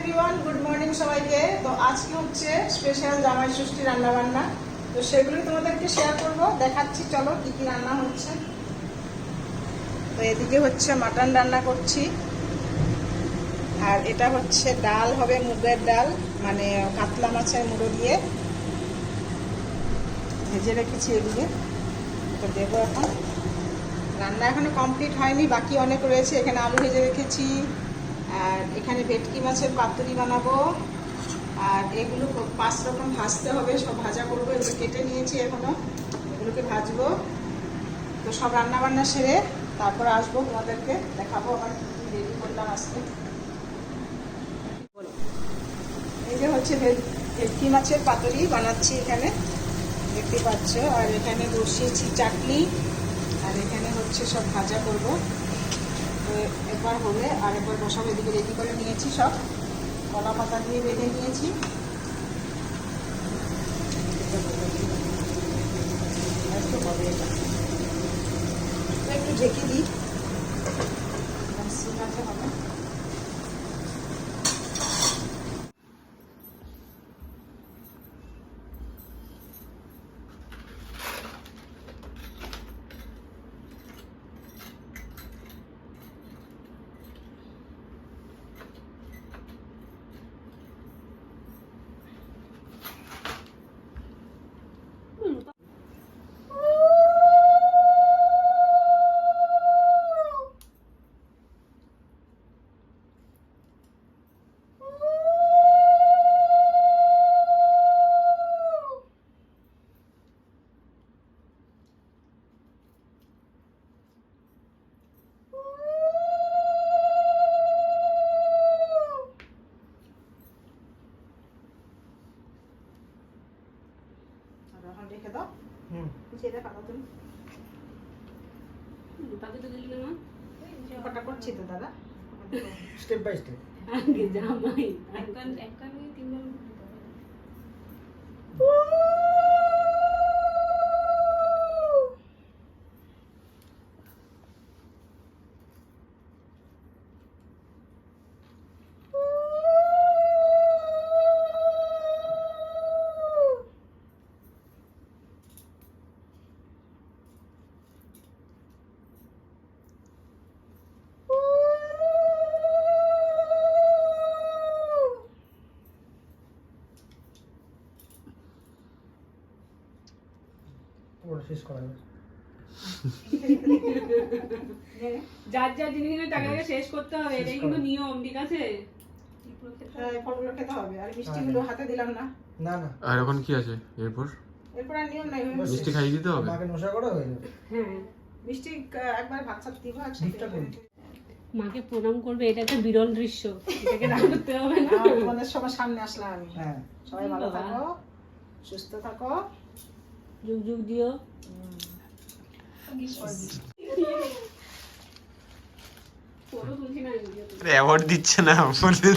Everyone, good morning সবাইকে। তো আজকে হচ্ছে স্পেশাল জামাই ষষ্ঠী রান্না বান্না, তো সেগুলোই তোমাদেরকে শেয়ার করব, দেখাচ্ছি। চলো কি কি রান্না হচ্ছে। তো এদিকে হচ্ছে মাটন রান্না করছি, আর এটা হচ্ছে ডাল হবে, মুগের ডাল, মানে কাতলা মাছের মুড়ো দিয়ে ভেজে রেখেছি এদিকে। তো দেবো এখন। রান্না এখনো কমপ্লিট হয়নি, বাকি অনেক রয়েছে। এখানে আলু ভেজে রেখেছি, আর এখানে ভেটকি মাছের পাতুরি বানাবো, আর এগুলো 5 রকম ভাজতে হবে, সব ভাজা করবো। এগুলো কেটে নিয়েছি, এখনো এগুলোকে ভাজবো। তো সব রান্না বান্না সেরে তারপর আসবো, তোমাদেরকে দেখাবো আমার কি রেডি করলাম আজকে। এই যে হচ্ছে ভেটকি মাছের পাতুরি বানাচ্ছি, এখানে দেখতে পাচ্ছ। আর এখানে বসিয়েছি চাটনি, আর এখানে হচ্ছে সব ভাজা করব। তো একবার হলে আর একবার বসাবো। এদিকে রেডি করে নিয়েছি, সব কলা পাতা দিয়ে বেঁধে নিয়েছি। একটু হবে, এটা একটু ঢেকে দিই, সিমাতে হবে। রেখে দাও। ছেড়ে পাতা তুমি কটা করছি তো দাদা, স্টেপ বাই স্টেপ। আগে জামাই একখান তিনবার ওটা শেষ করা যাবে। যার যার জিনিসগুলো টাকাকে শেষ করতে হবে, এটাই কিন্তু নিয়ম, ঠিক আছে? হ্যাঁ, ফলগুলো খেতে হবে। আর মিষ্টিগুলো হাতে দিলাম না। না না, আর এখন কি আছে এরপর? এরপর আর নিয়ম নাই। মিষ্টি খাইয়ে দিতে হবে। মাকে নশা করা হয়ে যাবে। হ্যাঁ, মিষ্টি একবার ভাত সাথ দিব, গিফটটা করুন। মাকে প্রণাম করবে, এটা একটা বিরল দৃশ্য, এটাকে রাগ করতে হবে না। তোমাদের সবার সামনে আসলাম আমি। হ্যাঁ, সবাই ভালো থাকো, সুস্থ থাকো। যুগ যুগ দিও। ফটো তুলছি না ভিডিও তুলছি। অ্যাওয়ার্ড দিচ্ছে না বলে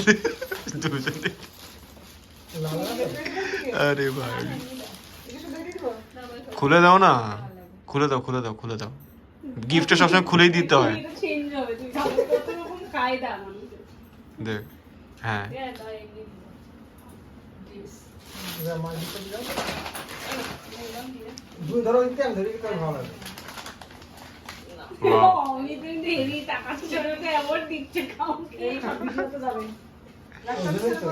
দুজনে। লাল লাগে। আরে ভাই, এটা শুধু দিয়ে দিব? খুলে দাও না, খুলে দাও খুলে দাও খুলে দাও। গিফটটা সবসময় খুলেই দিতে হয়। এটা চেঞ্জ হবে, তুই ভালো কত রকম কায়দা মানুষের। দেখ, হ্যাঁ হ্যাঁ, তাই এমনি দিস। এবার মা দিতে দিলাম। দুই ধরো দিতে, আমি ধরে দিতে ভালো লাগে। Wow. অনেকদিন দেরি টাকা ছেড়ে অ্যাওয়ার্ড দিচ্ছে কাউকে। এই ভিডিও তো যাবে। ওই জন্যই তো।